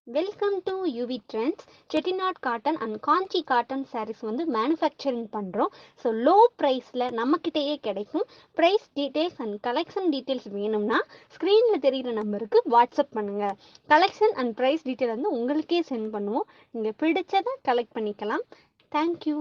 Welcome to UV trends. Chettinad cotton and Kanchi cotton sarees வந்து manufacturing பண்ணுறோம். So low ப்ரைஸில் நம்மக்கிட்டேயே கிடைக்கும். Price details and collection details வேணும்னா ஸ்க்ரீனில் தெரிகிற நம்பருக்கு வாட்ஸ்அப் பண்ணுங்கள். கலெக்ஷன் அண்ட் ப்ரைஸ் டீட்டெயில் வந்து உங்களுக்கே சென்ட் பண்ணுவோம். நீங்கள் பிடிச்சதை கலெக்ட் பண்ணிக்கலாம். தேங்க்யூ.